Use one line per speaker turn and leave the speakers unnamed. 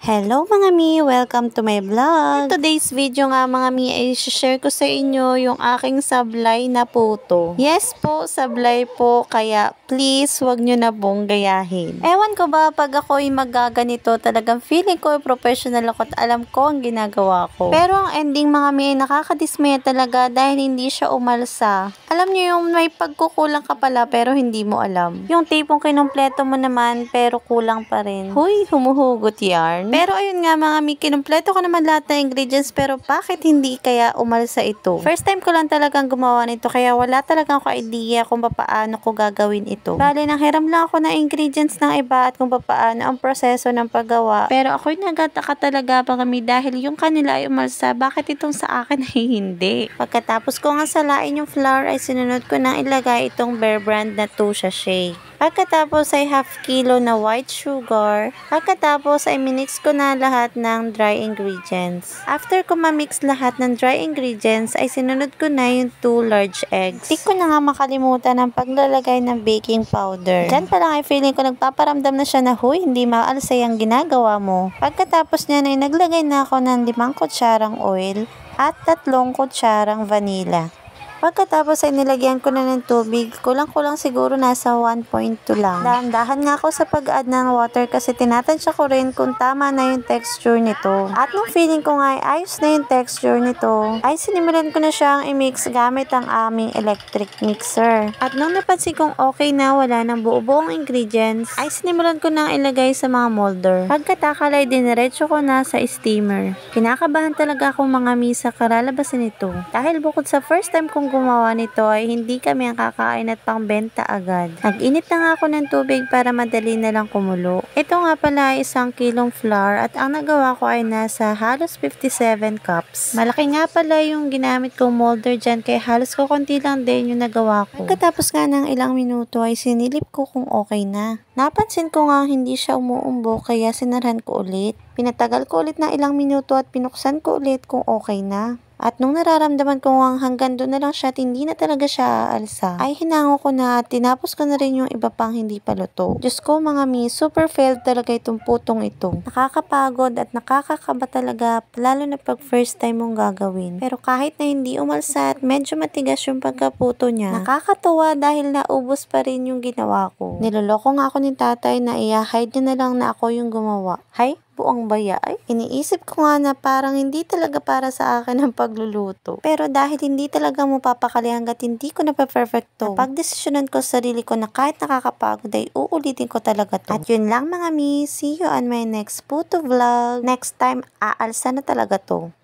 Hello mga mi! Welcome to my vlog! In today's video nga mga mi ay share ko sa inyo yung aking sablay na puto. Yes po, sablay po, kaya please wag nyo na pong gayahin. Ewan ko ba pag ako'y magaganito talagang feeling ko professional ako at alam ko ang ginagawa ko. Pero ang ending mga mi ay nakakadismaya talaga dahil hindi siya umalsa. Alam nyo yung may pagkukulang ka pala pero hindi mo alam. Yung tipong kinumpleto mo naman pero kulang pa rin. Huy, humuhugot yarn. Pero ayun nga mga mi, kinumpleto ko naman lahat ng ingredients pero bakit hindi kaya umalsa ito? First time ko lang talagang gumawa nito kaya wala talagang ko idea kung paano ko gagawin ito. Bale, nanghiram lang ako ng ingredients ng iba at kung paano ang proseso ng paggawa. Pero ako'y nagataka talaga mga mi dahil yung kanila ay umalsa, bakit itong sa akin ay hindi? Pagkatapos ko nga salain yung flour ay sinunod ko nang ilagay itong Bear Brand na 2 sachet. Pagkatapos ay half kilo na white sugar. Pagkatapos ay minix ko na lahat ng dry ingredients. After ko ma-mix lahat ng dry ingredients ay sinunod ko na yung 2 large eggs. Di ko na nga makalimutan ang paglalagay ng baking powder. Diyan pa lang ay feeling ko nagpaparamdam na siya na huy, hindi maalsay ang ginagawa mo. Pagkatapos niyan ay naglagay na ako ng 5 kutsarang oil at 3 kutsarang vanilla. Pagkatapos ay nilagyan ko na ng tubig, kulang-kulang siguro nasa 1.2 lang. Dahan-dahan nga ako sa pag-add ng water kasi tinatansya ko rin kung tama na yung texture nito. At nung feeling ko nga ay ayos na yung texture nito, ay sinimulan ko na siyang i-mix gamit ang aming electric mixer. At nung napansin kong okay na wala ng buo-buong ingredients, ay sinimulan ko na ilagay sa mga molder. Pagkatakalay diniretso ko na sa steamer. Kinakabahan talaga akong mga misa karalabasin ito. Dahil bukod sa first time kong gumawa nito ay hindi kami ang kakain at pangbenta agad. Nag-init na nga ako ng tubig para madali na lang kumulo. Ito nga pala ay 1 kilong flour at ang nagawa ko ay nasa halos 57 cups. Malaki nga pala yung ginamit kong molder dyan kaya halos ko konti lang din yung nagawa ko. Pagkatapos nga ng ilang minuto ay sinilip ko kung okay na. Napansin ko nga hindi siya umuumbo kaya sinarhan ko ulit. Pinatagal ko ulit ng ilang minuto at pinuksan ko ulit kung okay na. At nung nararamdaman ko hanggang doon na lang siya at hindi na talaga siya aalsa, ay hinango ko na at tinapos ko na rin yung iba pang hindi pa luto. Diyos ko mga mi, super failed talaga itong putong ito. Nakakapagod at nakakakaba talaga, lalo na pag first time mong gagawin. Pero kahit na hindi umalsa at medyo matigas yung pagkaputo niya, nakakatuwa dahil naubos pa rin yung ginawa ko. Niloloko nga ako ni tatay na i-hide niya na lang na ako yung gumawa. Hay? Buong baya ay iniisip ko nga na parang hindi talaga para sa akin ang pagluluto. Pero dahil hindi talaga mo papakali hanggat hindi ko na perfecto, napagdesisyonan ko sa sarili ko na kahit nakakapagod ay uulitin ko talaga to. At yun lang mga mi, see you on my next puto vlog. Next time, aalsa na talaga to.